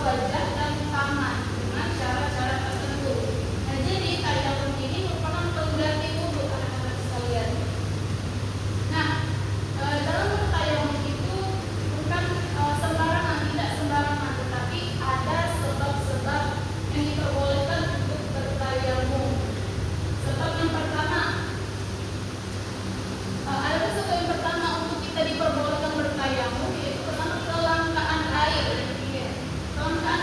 wajah dan tangan dengan cara-cara tertentu. Nah, jadi tayamum ini merupakan pengganti wudu anak-anak sekalian. Nah, dalam bertayamum itu bukan sembarangan, tidak sembarangan, tetapi ada sebab-sebab yang diperbolehkan untuk bertayamum. Sebab yang pertama, ada sebab yang pertama untuk kita diperbolehkan bertayamum, yaitu pertama kelangkaan air. Kelangkaan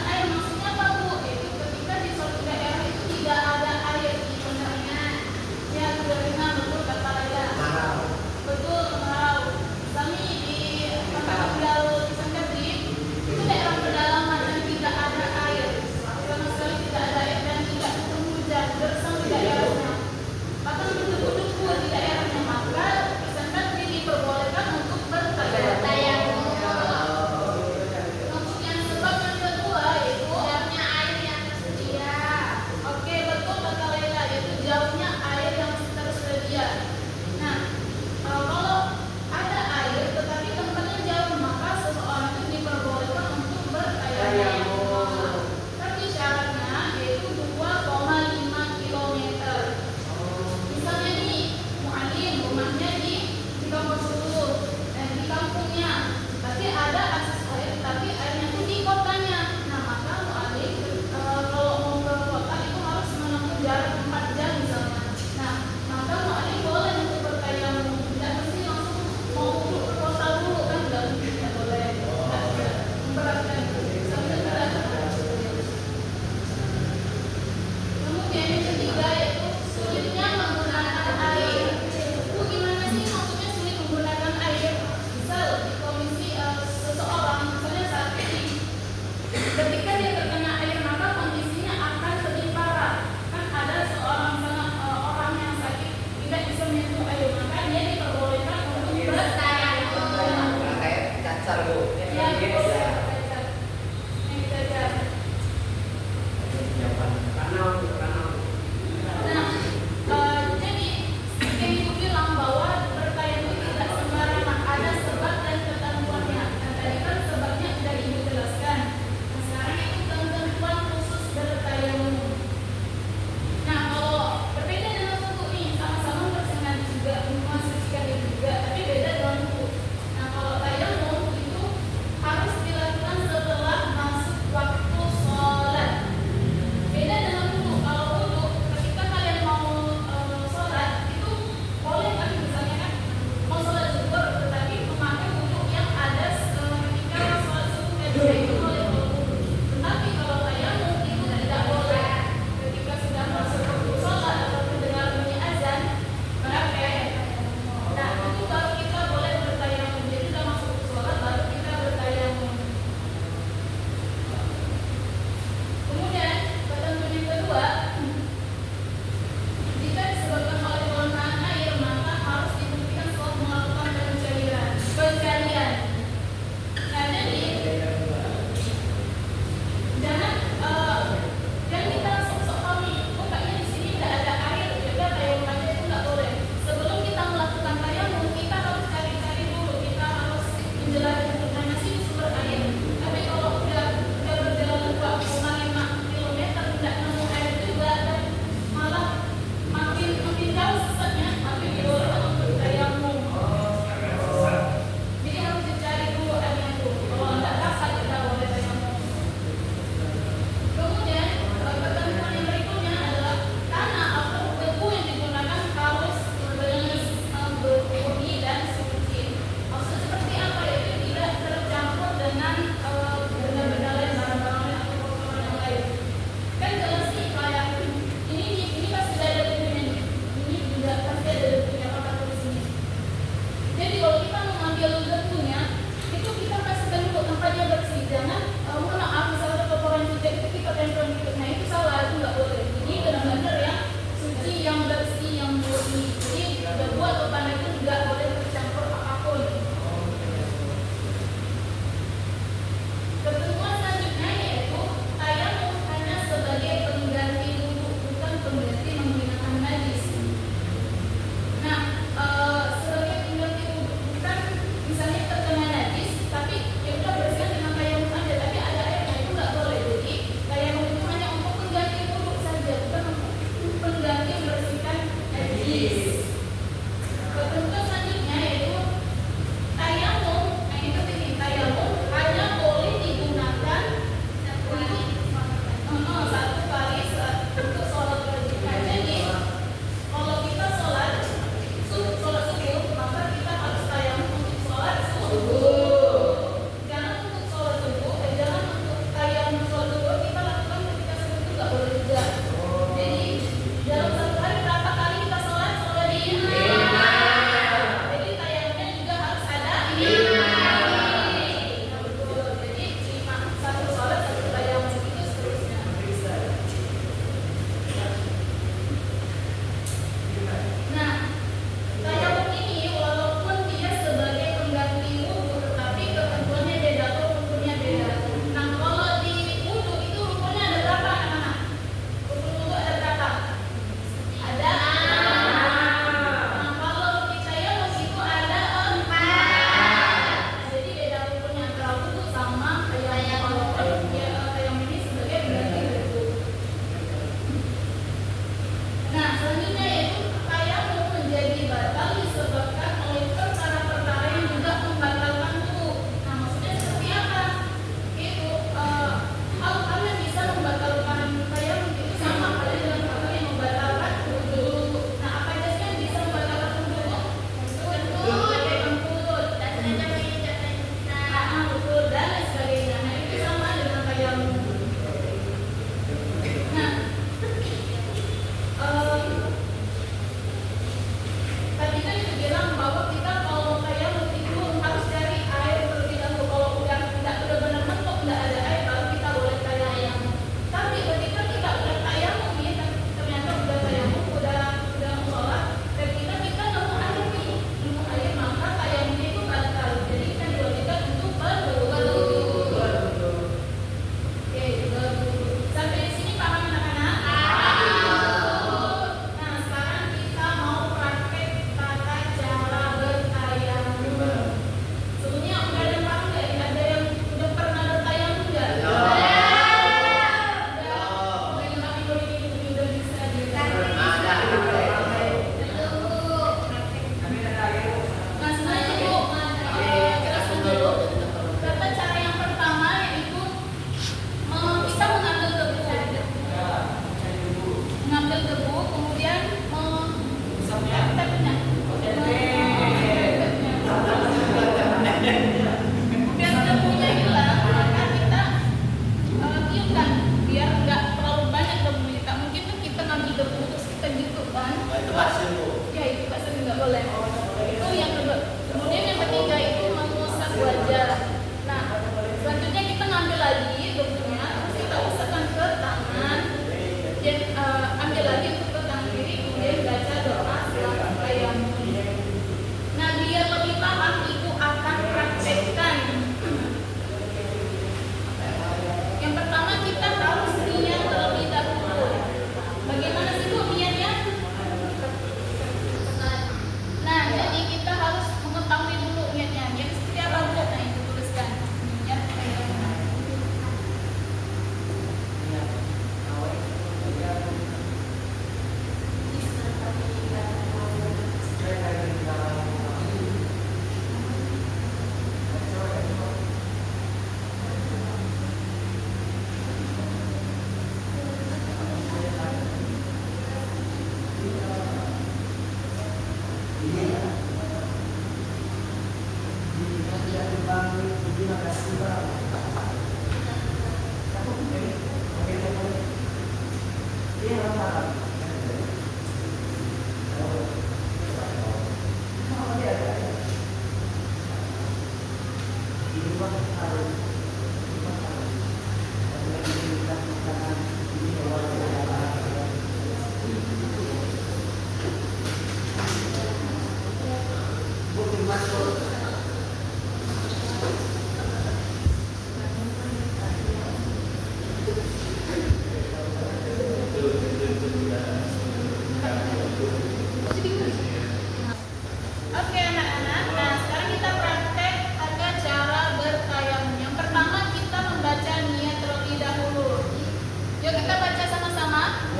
Yuk kita baca sama-sama.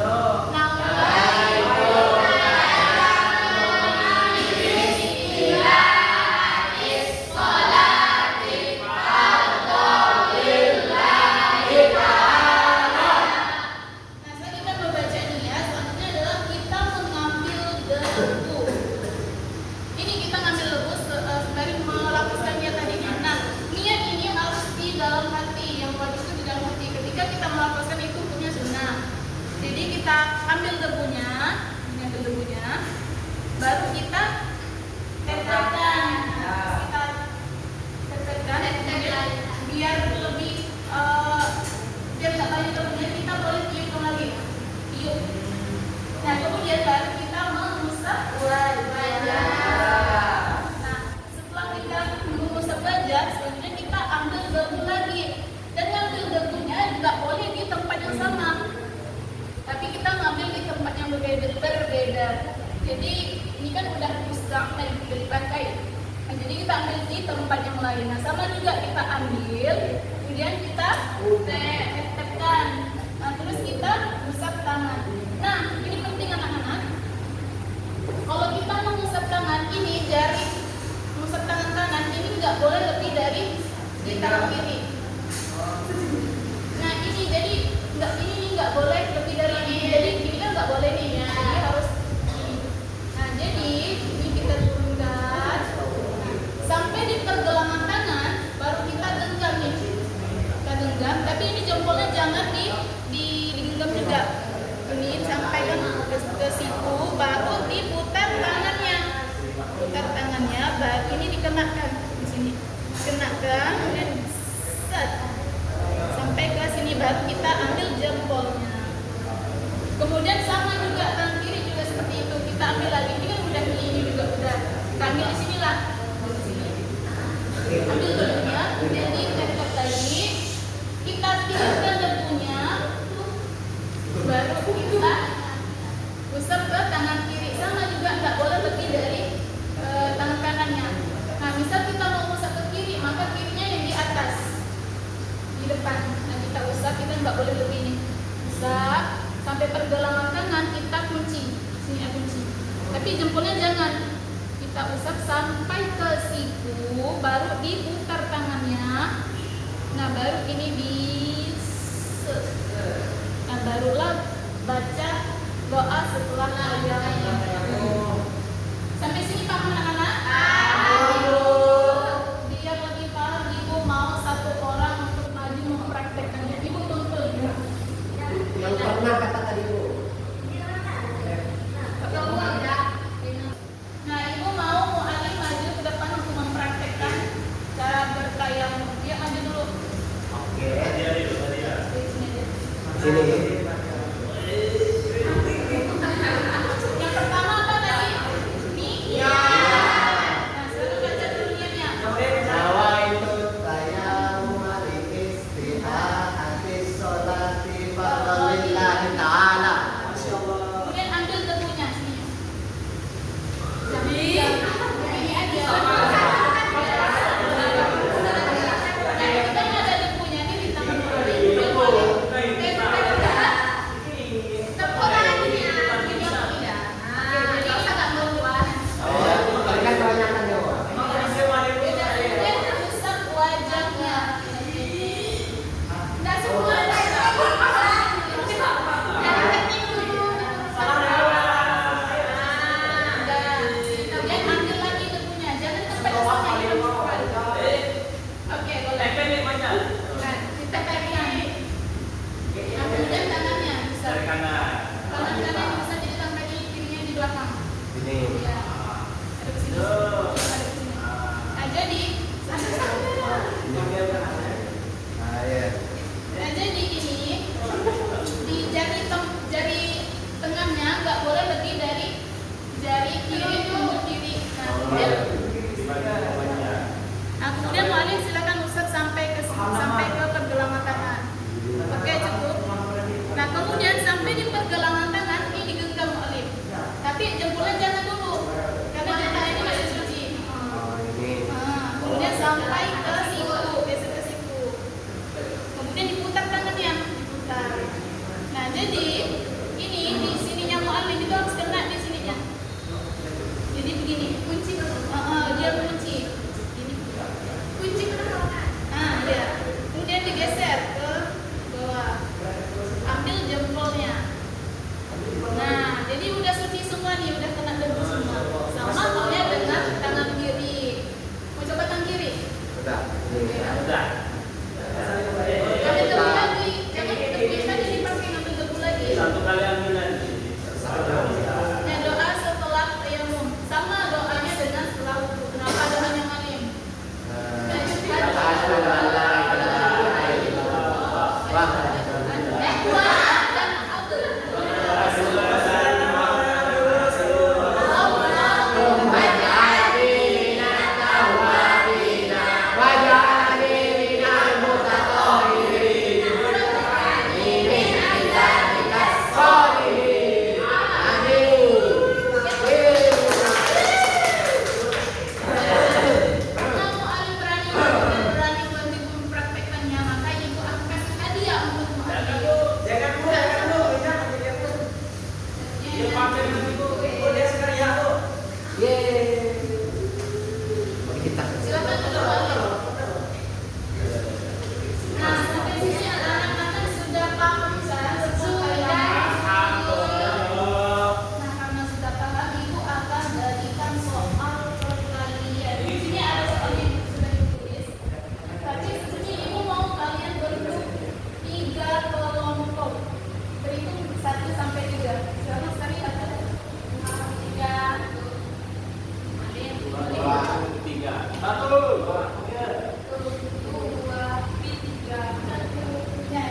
Kita ambil debunya, baru kita tetekkan, biar lebih biar nggak banyak debunya, kita boleh tiup lagi, tiup. Nah kemudian baru kita mengusap wajah. Nah setelah kita mengusap wajah, selanjutnya kita ambil debu lagi, dan ngambil debunya juga boleh di tempat yang sama. Tapi kita ngambil di tempat yang berbeda. Jadi ini kan udah rusak dan sudah dipakai. Nah, jadi kita ambil di tempat yang lain. Nah sama juga kita ambil, kemudian kita tetekkan. Nah terus kita usap tangan. Nah ini penting anak-anak. Kalau kita mengusap tangan ini, jari mengusap tangan kanan ini nggak boleh lebih dari di tangan kiri. Nah ini jadi nggak boleh lebih dari ini. Jadi ini kan nggak boleh nih ya. Jadi harus ini. Nah jadi ini kita turunkan sampai di pergelangan tangan, baru kita genggam nih. Kita genggam, tapi ini jempolnya jangan digenggam juga. Ini sampai ke situ, baru diputar tangannya. Putar tangannya, baru ini dikenakan di sini. Kenakan dan set. Sampai ke sini baru kita ambil jempolnya. Kemudian sama juga tangan kiri juga seperti itu. Kita ambil lagi. Ini kan udah ini juga udah. Kita ambil di sinilah. Di sini. Ambil debunya, kemudian ditetek lagi. Kita tiupkan debunya. Baru kita usap ke tangan kiri. Sama juga nggak boleh lebih dari tangan kanannya. Nah, misal kita mau usap ke kiri, maka kirinya yang di atas. Di depan. Nah kita usap, kita nggak boleh lebih nih. Usap sampai pergelangan kanan kita kunci, sini ya kunci. Tapi jempolnya jangan. Kita usap sampai ke situ, baru diputar tangannya. Nah baru ini nah barulah baca doa setelah kalian. Sampai sini paham anak-anak? Biar lebih paham, ibu mau satu orang untuk maju mempraktekkannya. Ibu tuntut ya. Yang pernah kata tadi Bu. Nah ibu mau mu'alim maju ke depan untuk mempraktekkan cara bertayamum. Dia maju dulu. Oke. Sini. Sini. Yang pertama apa tadi? Niat. Nah sekarang baca dulu niatnya. Nawaitu tayammum al-istihati sholati fardhillahi ta'ala. Kemudian ambil debunya sini. Ini aja. Nah, kita nggak ada debunya nih di tangan mu'alim.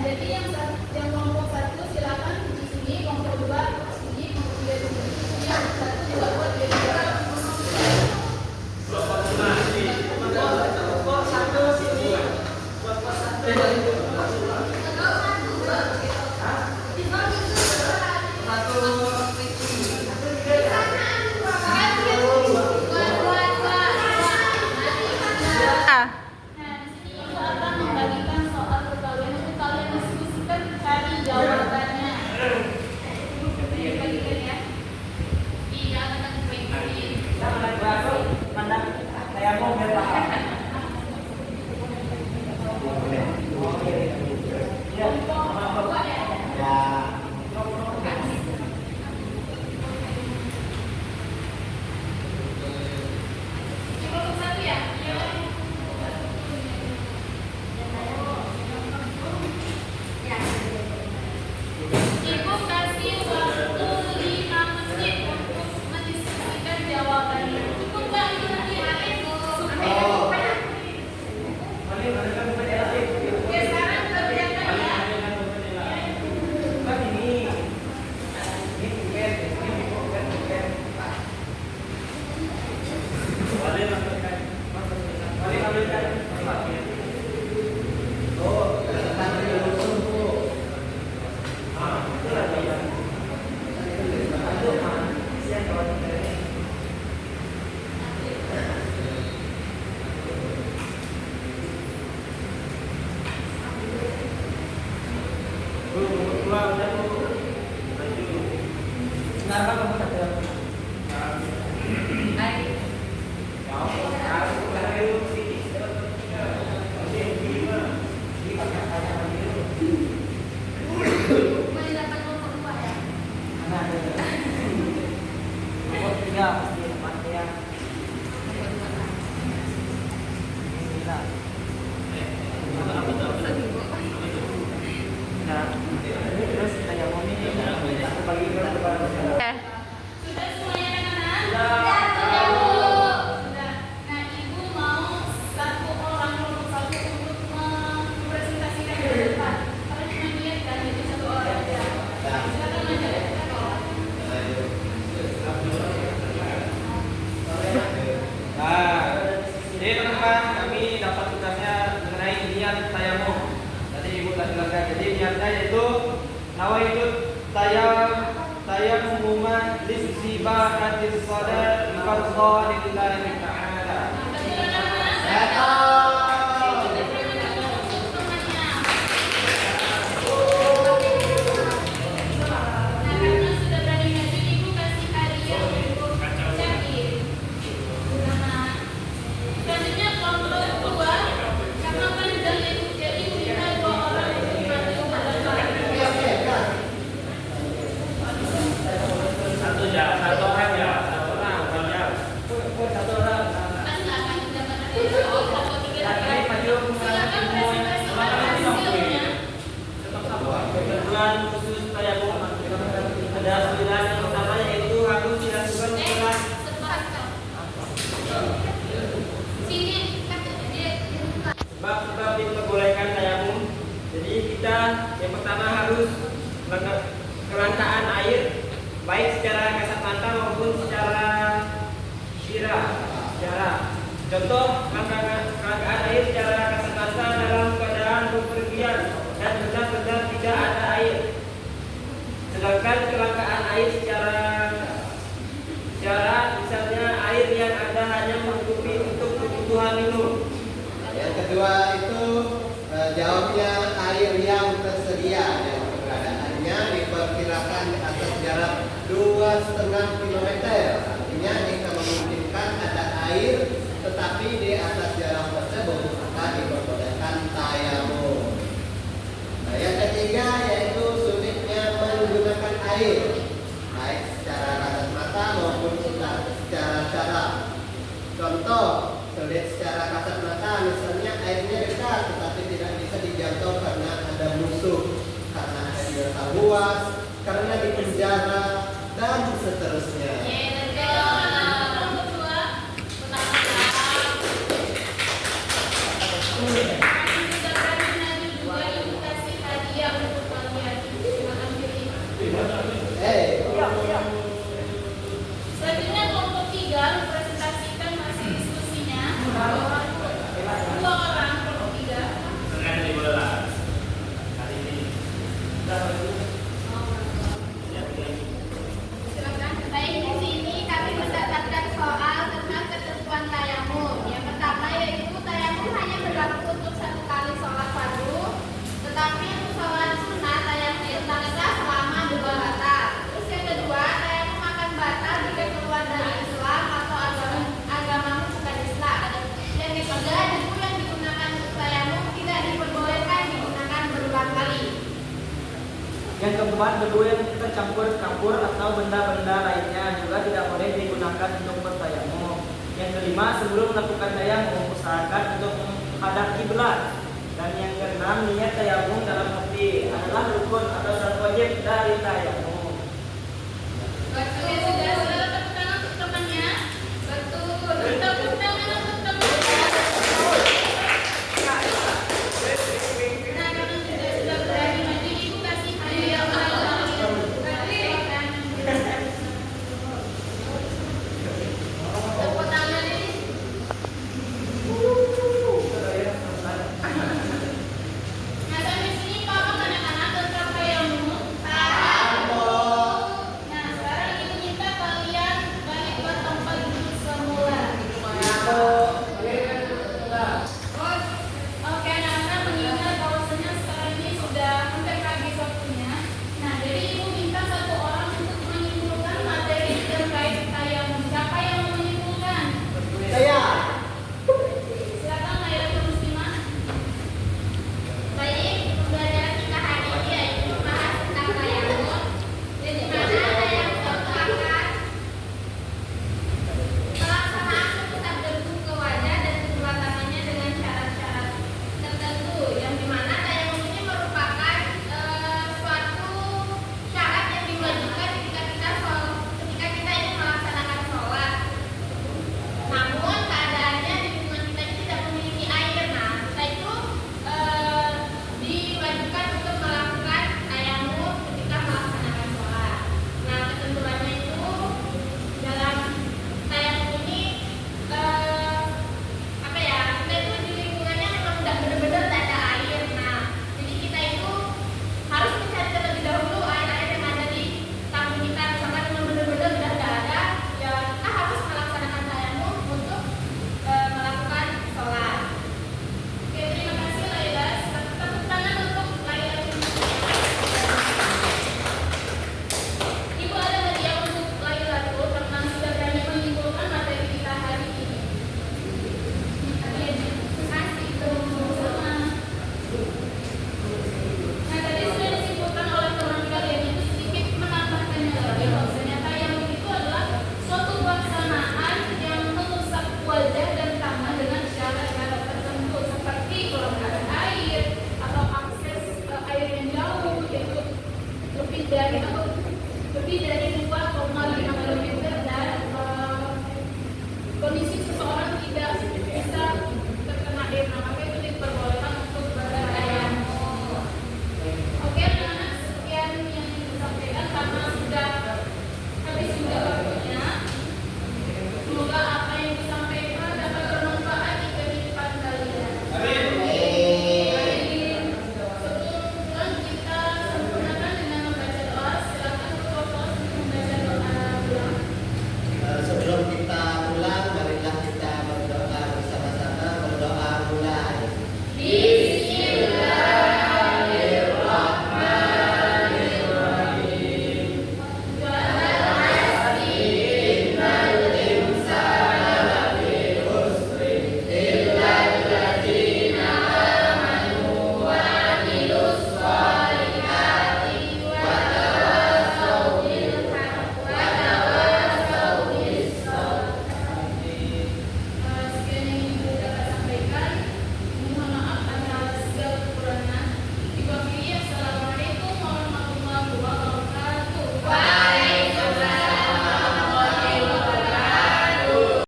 jadi yang kelompok 1 silakan di sini, kelompok 2 di sini, kelompok 3 di sini. Yang 1 juga buat dia juga. Nah, di sini Ibu akan membagikan soal pergaulan itu kalian diskusikan cari jawabannya. Bagikan ya. Iya, akan dibagikan. Kelompok 1 ya? Ibu kasih waktu 5 menit untuk mendiskusikan jawabannya. Cukup nggak itu nanti? Oke, sekarang kerjakan ya. Sudah semuanya anak-anak? Sudah. Nah, Ibu mau satu orang kelompok 1 untuk mempresentasikan ke depan. Karena cuma niat kan, jadi satu orang aja. Silakan aja. Nah, jadi teman-teman, kami dapat tugasnya mengenai niat tayamum. Tadi Ibu telah jelaskan. Jadi niatnya yaitu nawaitu tayamuma lisibahati shadat fardhu lillahi ta'ala. Ketentuan khusus tayamum ada 9 yang pertama yaitu harus dilakukan setelah sebab diperbolehkan tayamum. Jadi kita yang pertama harus kelangkaan air baik secara kasat mata maupun secara syirah. Contoh kelangkaan air secara kasat mata dalam keadaan bepergian dan benar-benar tidak ada air. Sedangkan kelangkaan air secara misalnya air yang ada hanya mencukupi untuk kebutuhan minum. Yang kedua itu jawabnya air yang tersedia dan keberadaannya diperkirakan atas jarak 2,5 km. Artinya jika memungkinkan ada air tetapi di atas jarak tersebut maka diperbolehkan tayamum. Nah, yang ketiga yaitu sulitnya menggunakan air baik secara kasat mata maupun secara syaraf. Contoh sulit secara kasat mata misalnya airnya dekat tetapi tidak bisa dijangkau karena ada musuh, karena ada binatang buas, karena di penjara dan seterusnya. Selanjutnya kelompok 3 mempresentasikan hasil diskusinya. Dua orang kelompok 3. Silakan. Baik, di sini kami mendapatkan soal tentang ketentuan tayamum. Yang pertama yaitu tayamum hanya berlaku untuk satu kali sholat fardu, tetapi untuk sholat sunnah tayamum terasa selama 2 rakaat. Terus yang kedua, tayamum akan batal jika keluar dari Islam atau agamamu bukan Islam. Yang ketiga, debu yang digunakan untuk tayamum tidak diperbolehkan digunakan berulang kali. Yang keempat, debu yang tercampur-campur atau benda-benda lainnya juga tidak boleh digunakan untuk bertayamum. Yang kelima, sebelum melakukan tayamum usahakan untuk menghadap kiblat. Dan yang keenam, niat tayamum dalam hati adalah rukun